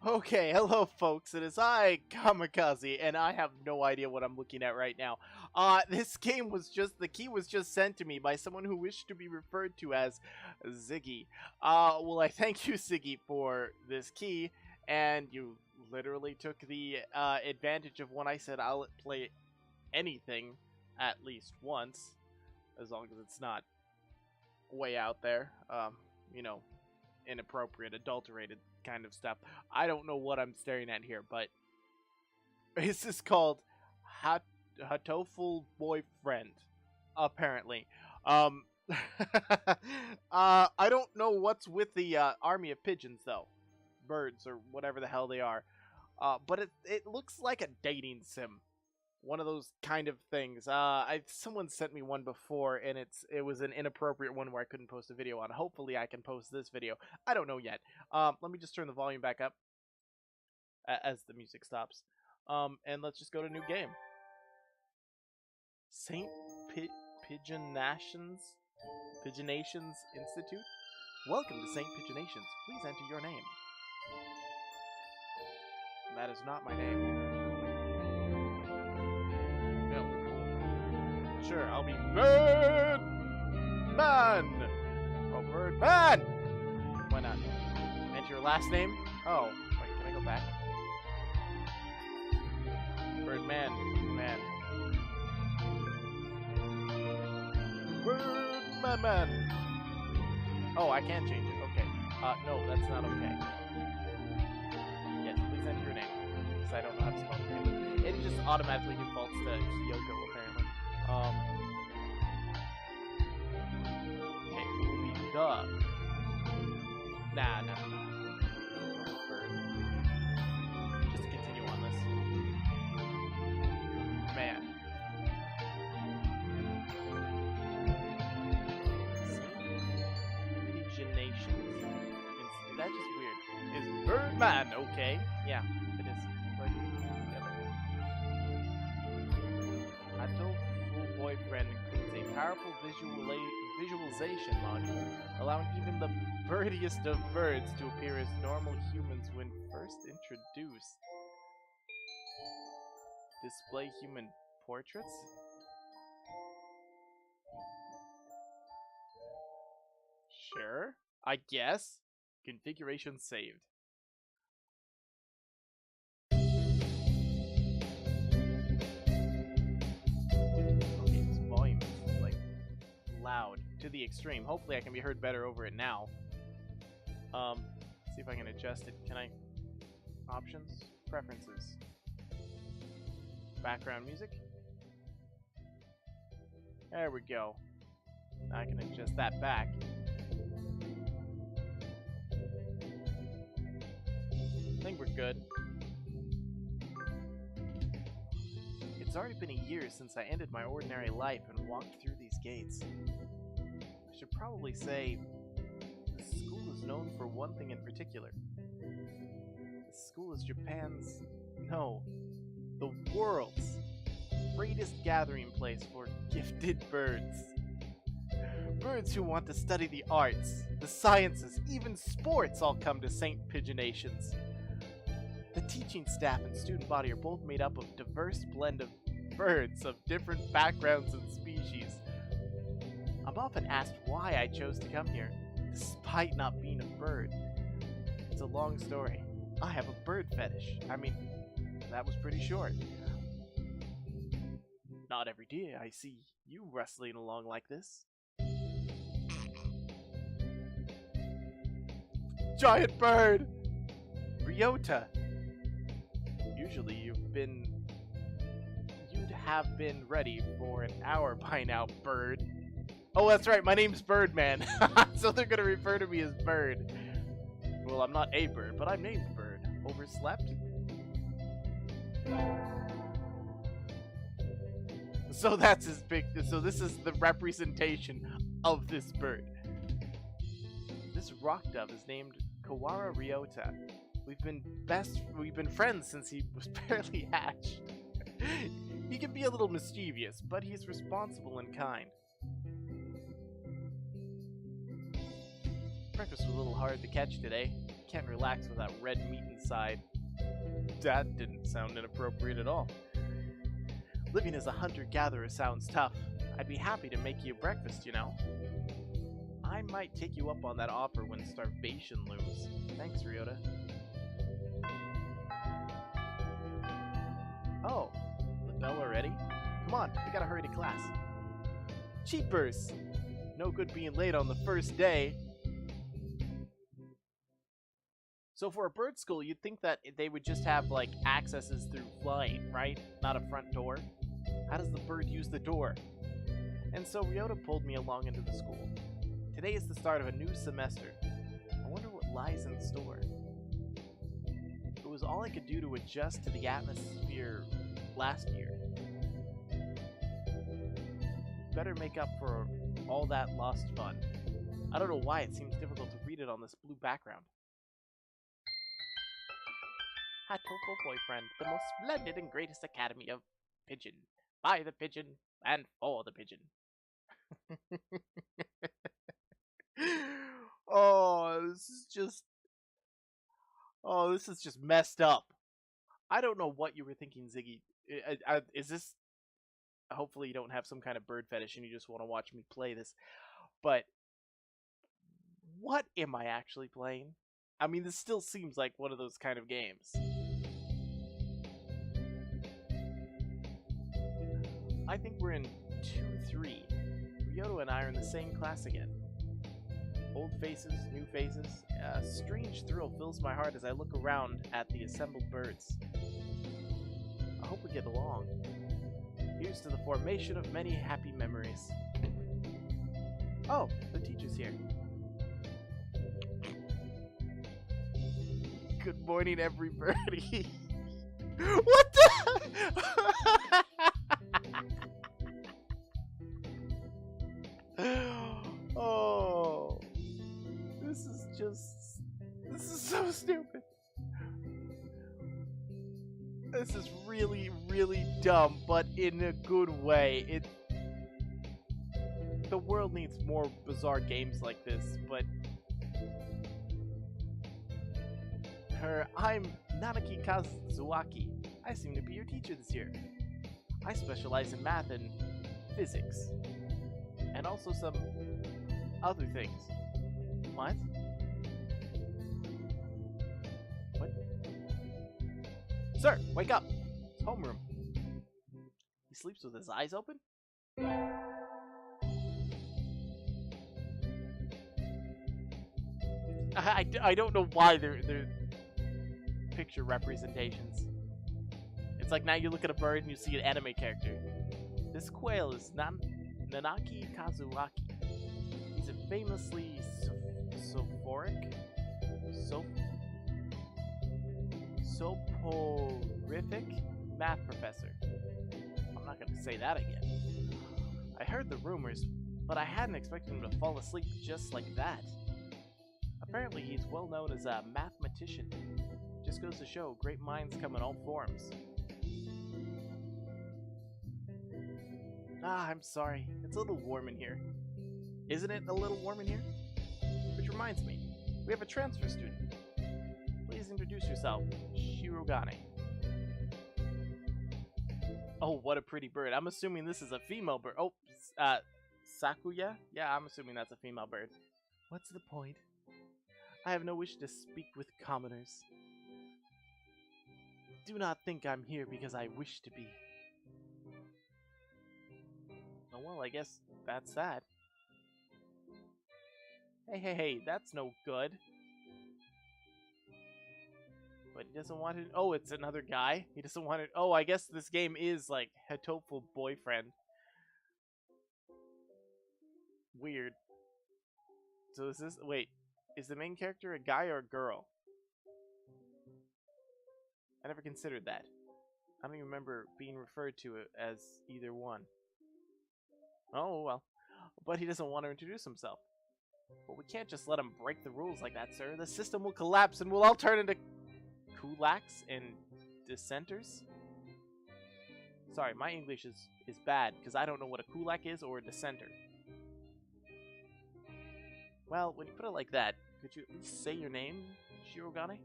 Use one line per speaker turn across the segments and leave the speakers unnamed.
Okay, hello folks, it is I, Kamikaze, and I have no idea what I'm looking at right now. This game was the key was just sent to me by someone who wished to be referred to as Ziggy. Well, I thank you, Ziggy, for this key, and you literally took the, advantage of when I said I'll play anything at least once, as long as it's not way out there, you know, inappropriate, adulterated kind of stuff. I don't know what I'm staring at here, but this is called Hatoful Boyfriend, apparently. I don't know what's with the army of pigeons, though. Birds, or whatever the hell they are. But it looks like a dating sim. One of those kind of things. Someone sent me one before, and it was an inappropriate one where I couldn't post a video on. Hopefully, I can post this video. I don't know yet. Let me just turn the volume back up as the music stops. And let's just go to new game. Saint Pigeonations Institute. Welcome to Saint Pigeonations. Please enter your name. That is not my name. Sure, I'll be Birdman! Oh, Birdman! Why not? Enter your last name? Oh, wait, can I go back? Birdman. Man. Birdman! Oh, I can't change it. Okay. No, that's not okay. Yes, please enter your name. Because I don't know how to spell your name. It just automatically defaults to Kyoko, apparently. Okay, who will be the... Nah. Bird. Just to continue on this. Man. Pigeonations. That's just weird. Is Birdman okay? Yeah, it is. But, Hatoful Boyfriend includes a powerful visualization module, allowing even the birdiest of birds to appear as normal humans when first introduced. Display human portraits? Sure, I guess. Configuration saved. Loud to the extreme. Hopefully I can be heard better over it now. See if I can adjust it. Can I? Options? Preferences. Background music? There we go. Now I can adjust that back. I think we're good. It's already been a year since I ended my ordinary life and walked through these gates. I should probably say, the school is known for one thing in particular. The school is Japan's, no, the world's greatest gathering place for gifted birds. Birds who want to study the arts, the sciences, even sports all come to Saint Pigeonations. The teaching staff and student body are both made up of a diverse blend of birds of different backgrounds and species. I'm often asked why I chose to come here, despite not being a bird. It's a long story. I have a bird fetish. I mean, that was pretty short. Not every day I see you rustling along like this. Giant bird! Ryota! Usually you'd have been ready for an hour by now, bird. Oh, that's right, my name's Birdman. So they're gonna refer to me as Bird. Well, I'm not a bird, but I'm named Bird. Overslept? So that's his so this is the representation of this bird. This rock dove is named Kawara Ryota. We've been friends since he was barely hatched. He can be a little mischievous, but he's responsible and kind. Breakfast was a little hard to catch today. can't relax without red meat inside. That didn't sound inappropriate at all. Living as a hunter-gatherer sounds tough. I'd be happy to make you breakfast, you know. I might take you up on that offer when starvation looms. Thanks, Ryota. Oh, the bell already? Come on, we gotta hurry to class. Cheapers! No good being late on the first day. So for a bird school, you'd think that they would just have, like, accesses through flying, right? Not a front door. How does the bird use the door? And so Ryota pulled me along into the school. Today is the start of a new semester. I wonder what lies in store. It was all I could do to adjust to the atmosphere last year. Better make up for all that lost fun. I don't know why it seems difficult to read it on this blue background. Hatoful Boyfriend, the most splendid and greatest academy of pigeon. By the pigeon and for the pigeon. this is just messed up. I don't know what you were thinking, Ziggy. Is this... Hopefully you don't have some kind of bird fetish and you just want to watch me play this. But what am I actually playing? I mean, this still seems like one of those kind of games. I think we're in 2-3. Ryota and I are in the same class again. Old faces, new faces. A strange thrill fills my heart as I look around at the assembled birds. I hope we get along. Here's to the formation of many happy memories. Oh, the teacher's here. Good morning, everybody. What the? Oh, this is so stupid. This is really, really dumb, but in a good way. The world needs more bizarre games like this, but... I'm Nanaki Kazuaki. I seem to be your teacher this year. I specialize in math and physics. And also some other things. What? What? Sir, wake up! It's homeroom. He sleeps with his eyes open? I don't know why they're picture representations. It's like now you look at a bird and you see an anime character. This quail is Nanaki Kazuaki. He's a famously soporific math professor. I'm not going to say that again. I heard the rumors, but I hadn't expected him to fall asleep just like that. Apparently he's well known as a mathematician. Just goes to show great minds come in all forms. I'm sorry. It's a little warm in here. Isn't it a little warm in here? Which reminds me, we have a transfer student. Please introduce yourself, Shirogane. Oh, what a pretty bird. I'm assuming this is a female bird. Oh, Sakuya? Yeah, I'm assuming that's a female bird. What's the point? I have no wish to speak with commoners. Do not think I'm here because I wish to be. Oh, well, I guess that's that. Hey, that's no good. But he doesn't want it. Oh, it's another guy. He doesn't want it. Oh, I guess this game is like Hatoful Boyfriend. Weird. So is this... Wait. Is the main character a guy or a girl? I never considered that. I don't even remember being referred to it as either one. Oh, well. But he doesn't want to introduce himself. But we can't just let him break the rules like that, sir. The system will collapse and we'll all turn into kulaks and dissenters. Sorry, my English is bad because I don't know what a kulak is or a dissenter. Well, when you put it like that, could you at least say your name, Shirogane?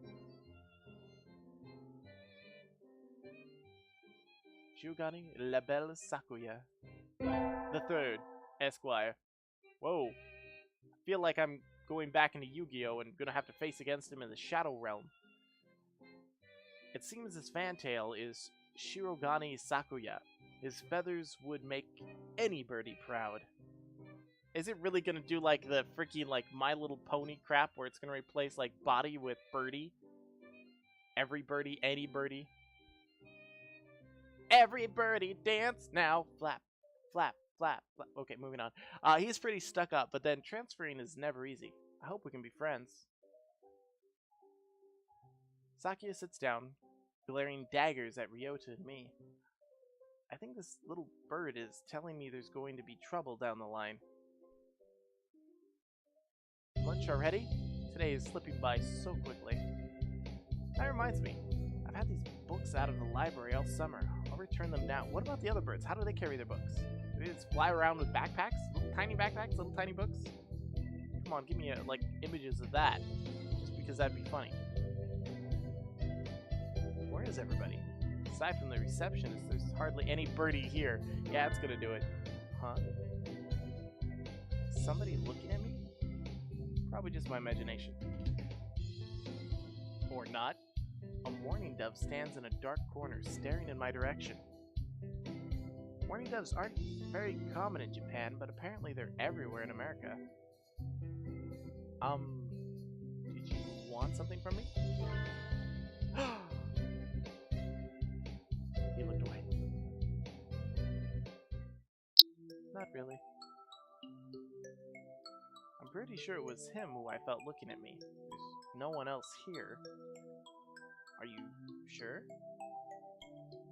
Shirogane La Belle Sakuya. The third, Esquire. Whoa. I feel like I'm going back into Yu-Gi-Oh! And gonna have to face against him in the Shadow Realm. It seems his fantail is Shirogane Sakuya. His feathers would make any birdie proud. Is it really gonna do like the freaking like My Little Pony crap where it's gonna replace like body with birdie? Every birdie, any birdie. Every birdie dance now. Flap, flap, flap, flap. Okay, moving on. He's pretty stuck up, but then transferring is never easy. I hope we can be friends. Sakuya sits down, glaring daggers at Ryota and me. I think this little bird is telling me there's going to be trouble down the line. Lunch already? Today is slipping by so quickly. That reminds me, I've had these books out of the library all summer. I'll return them now. What about the other birds? How do they carry their books? Do they just fly around with backpacks? Little tiny backpacks? Little tiny books? Come on, give me like images of that. Just because that'd be funny. Where is everybody? Aside from the receptionist, there's hardly any birdie here. Yeah, it's gonna do it. Huh? Somebody looking at me? Probably just my imagination. Or not. A mourning dove stands in a dark corner, staring in my direction. Mourning doves aren't very common in Japan, but apparently they're everywhere in America. Did you want something from me? He looked away. Not really. I'm pretty sure it was him who I felt looking at me. There's no one else here. Are you sure?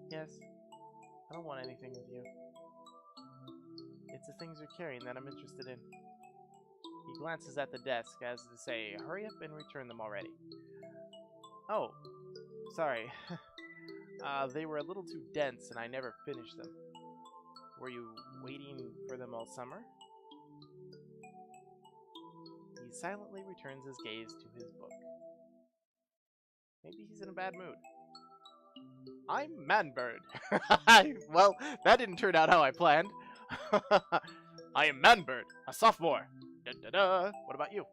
Yes. I don't want anything with you. It's the things you're carrying that I'm interested in. He glances at the desk as to say, hurry up and return them already. Oh, sorry. They were a little too dense and I never finished them. Were you waiting for them all summer? He silently returns his gaze to his book. Maybe he's in a bad mood. I'm Manbird. Well, that didn't turn out how I planned. I am Manbird, a sophomore. Da-da-da. What about you?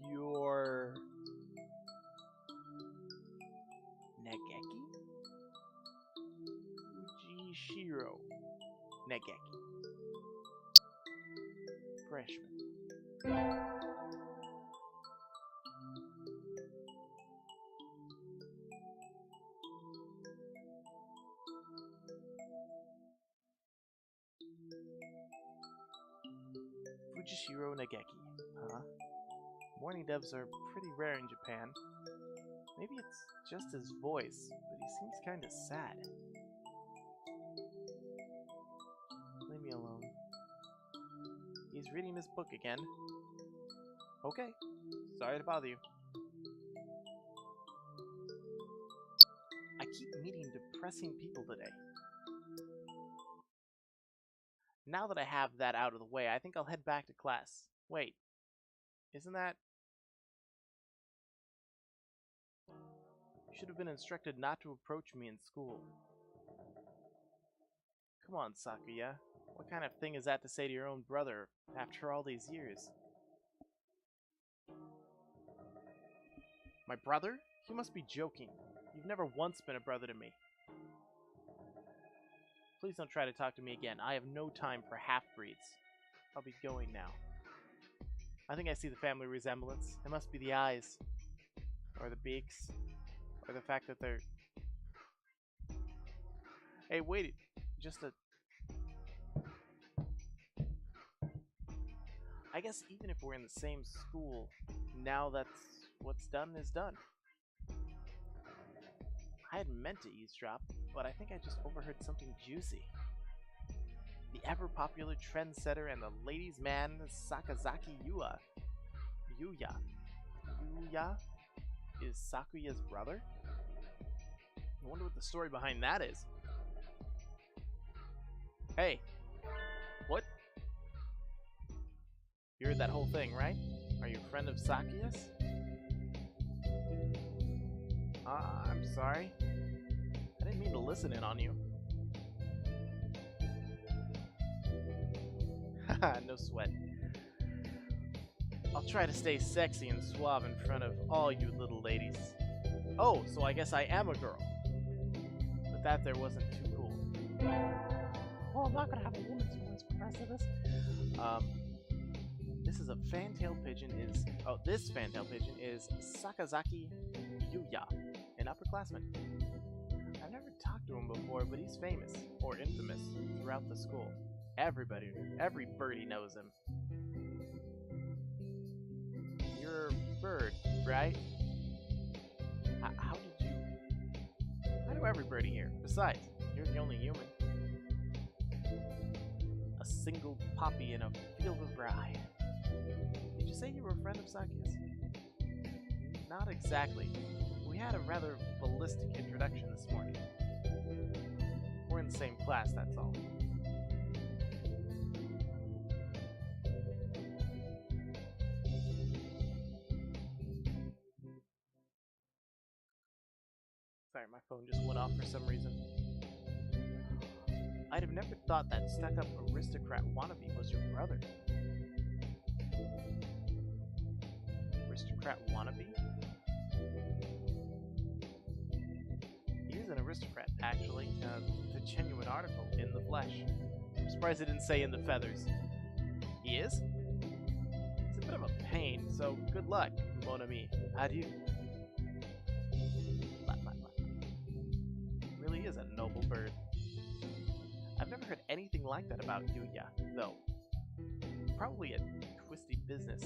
You're... Negeki? Fujishiro Negeki. Freshman. Fujishiro Negeki, huh? Mourning doves are pretty rare in Japan. Maybe it's just his voice, but he seems kinda sad. Leave me alone. He's reading his book again. Okay, sorry to bother you. I keep meeting depressing people today. Now that I have that out of the way, I think I'll head back to class. Wait, isn't that... You should have been instructed not to approach me in school. Come on, Sakuya. What kind of thing is that to say to your own brother after all these years? My brother? You must be joking. You've never once been a brother to me. Please don't try to talk to me again. I have no time for half-breeds. I'll be going now. I think I see the family resemblance. It must be the eyes. Or the beaks. Or the fact that they're... Hey, wait. Just a... I guess even if we're in the same school, now that's what's done is done. I hadn't meant to eavesdrop, but I think I just overheard something juicy. The ever-popular trendsetter and the ladies' man, Sakazaki Yuya. Yuya is Sakuya's brother? I wonder what the story behind that is. Hey, what? You heard that whole thing, right? Are you a friend of Sakia's? I'm sorry. I didn't mean to listen in on you. Haha, no sweat. I'll try to stay sexy and suave in front of all you little ladies. Oh, so I guess I am a girl. But that there wasn't too cool. Well, I'm not gonna have a woman's voice for the rest of this. This is a fantail pigeon is... Oh, this fantail pigeon is Sakazaki Yuya, an upperclassman. I've never talked to him before, but he's famous, or infamous, throughout the school. Every birdie knows him. You're a bird, right? How do every birdie here? Besides, you're the only human. A single poppy in a field of rye. Did you say you were a friend of Sakia's? Not exactly. We had a rather ballistic introduction this morning. We're in the same class, that's all. Sorry, my phone just went off for some reason. I'd have never thought that stuck-up aristocrat wannabe was your brother. Aristocrat wannabe? He is an aristocrat, actually. The genuine article, in the flesh. I'm surprised it didn't say in the feathers. He is? It's a bit of a pain, so good luck, mon ami. Adieu. Really is a noble bird. I've never heard anything like that about Yuya, though. Probably a twisty business.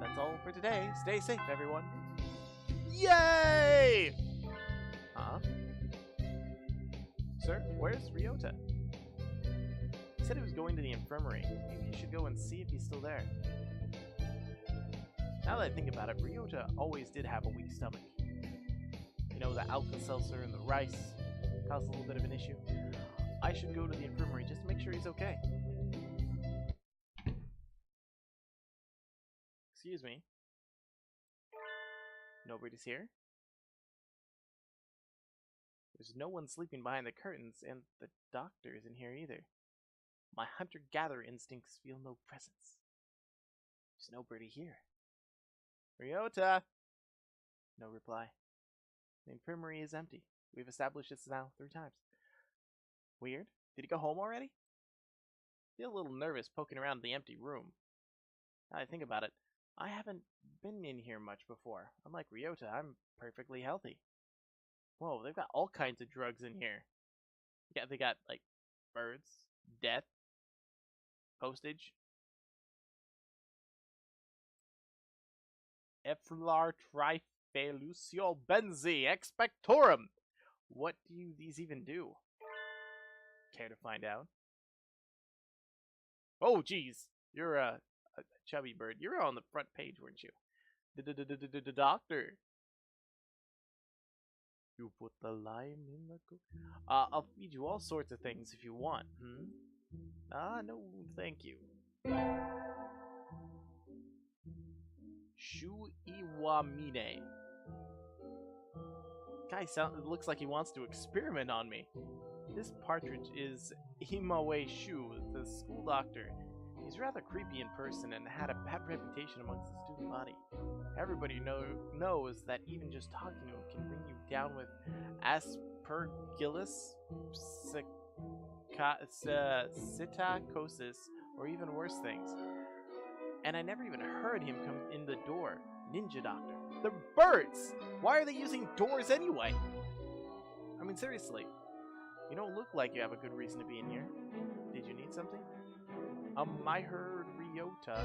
That's all for today. Stay safe, everyone. Yay! Huh? Sir, where's Ryota? He said he was going to the infirmary. Maybe you should go and see if he's still there. Now that I think about it, Ryota always did have a weak stomach. You know, the Alka-Seltzer and the rice caused a little bit of an issue. I should go to the infirmary just to make sure he's okay. Excuse me. Nobody's here? There's no one sleeping behind the curtains, and the doctor isn't here either. My hunter-gatherer instincts feel no presence. There's nobody here. Ryota! No reply. The infirmary is empty. We've established this now 3 times. Weird. Did he go home already? Feel a little nervous poking around the empty room. Now I think about it, I haven't been in here much before. Unlike Ryota, I'm perfectly healthy. Whoa, they've got all kinds of drugs in here. Yeah, they got, like, birds, death, postage. Efflar trifelucio benzi expectorum. What do these even do? Care to find out? Oh, geez. You're a chubby bird. You were on the front page, weren't you? Doctor. You put the lime in the cook. I'll feed you all sorts of things if you want. No, thank you. Shu Iwamine. Guy looks like he wants to experiment on me. This partridge is Imawe Shu, the school doctor. He's rather creepy in person and had a bad reputation amongst the student body. Everybody knows that even just talking to him can bring you down with aspergillus, psittacosis, or even worse things. And I never even heard him come in the door. Ninja doctor. The birds! Why are they using doors anyway? I mean, seriously. You don't look like you have a good reason to be in here. Did you need something? I heard Ryota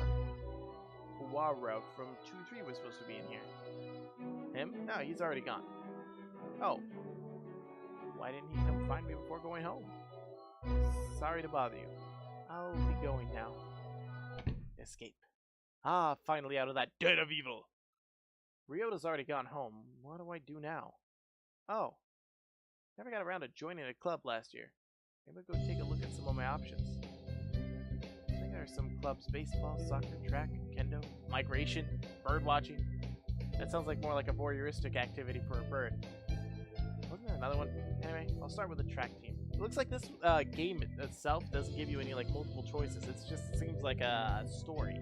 Huara from 2-3 was supposed to be in here. Him? No, he's already gone. Oh. Why didn't he come find me before going home? Sorry to bother you. I'll be going now. Escape. Ah, finally out of that den of evil. Ryota's already gone home. What do I do now? Oh. Never got around to joining a club last year. Maybe I'll go take a look look at some of my options. I think there are some clubs: baseball, soccer, track, kendo, migration, bird watching. That sounds like more like a voyeuristic activity for a bird. Wasn't there another one? Anyway, I'll start with the track team. It looks like this game itself doesn't give you any like multiple choices. It just seems like a story.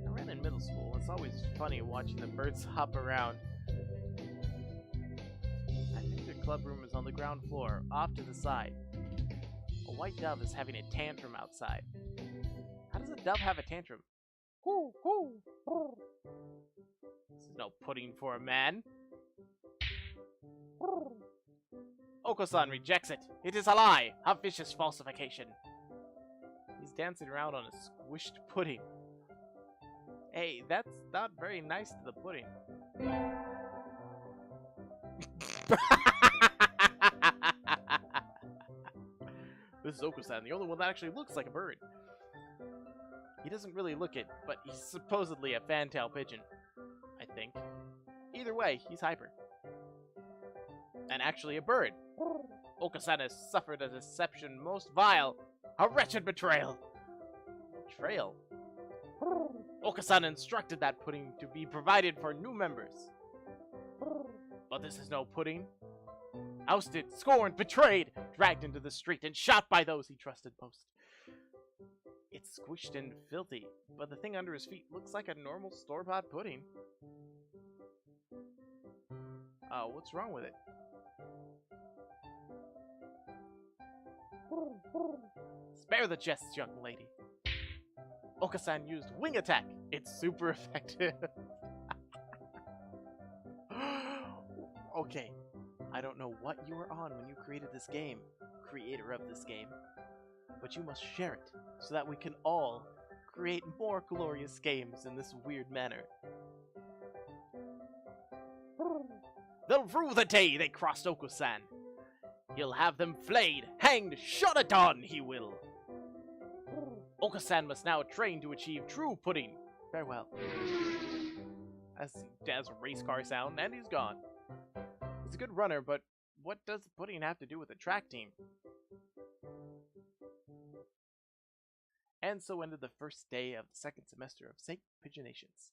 I ran in middle school. It's always funny watching the birds hop around. I think their club room is on the ground floor, off to the side. A white dove is having a tantrum outside. How does a dove have a tantrum? This is no pudding for a man. Oko-san rejects it. It is a lie. A vicious falsification. He's dancing around on a squished pudding. Hey, that's not very nice to the pudding. This is Oko-san, the only one that actually looks like a bird. He doesn't really look it, but he's supposedly a fantail pigeon, I think. Either way, he's hyper. And actually a bird. Oko-san has suffered a deception most vile. A wretched betrayal. Betrayal? Oko-san instructed that pudding to be provided for new members. But this is no pudding. Ousted, scorned, betrayed, dragged into the street, and shot by those he trusted most. It's squished and filthy, but the thing under his feet looks like a normal store-bought pudding. What's wrong with it? Spare the jests, young lady. Oko-san used wing attack. It's super effective. Okay. I don't know what you were on when you created this game, creator of this game, but you must share it so that we can all create more glorious games in this weird manner. They'll rue the day they crossed Oko-san. He'll have them flayed, hanged, shot at dawn, he will. Oko-san must now train to achieve true pudding. Farewell. That's a race car sound, and he's gone. He's a good runner, but what does pudding have to do with the track team? And so ended the first day of the second semester of St. Pigeonations.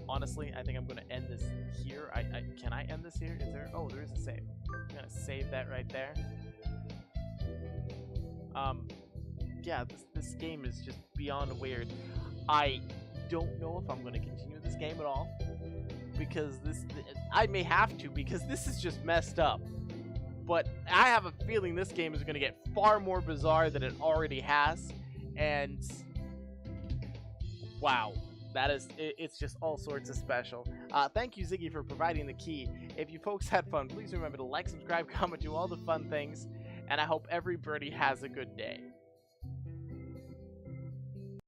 Honestly, I think I'm going to end this here. Can I end this here? Is there? Oh, there is a save. I'm going to save that right there. Yeah, this game is just beyond weird. I don't know if I'm going to continue this game at all, because I may have to, because this is just messed up. But I have a feeling this game is going to get far more bizarre than it already has, and wow, it's just all sorts of special. Thank you, Ziggy, for providing the key. If you folks had fun, please remember to like, subscribe, comment, do all the fun things, and I hope every birdie has a good day.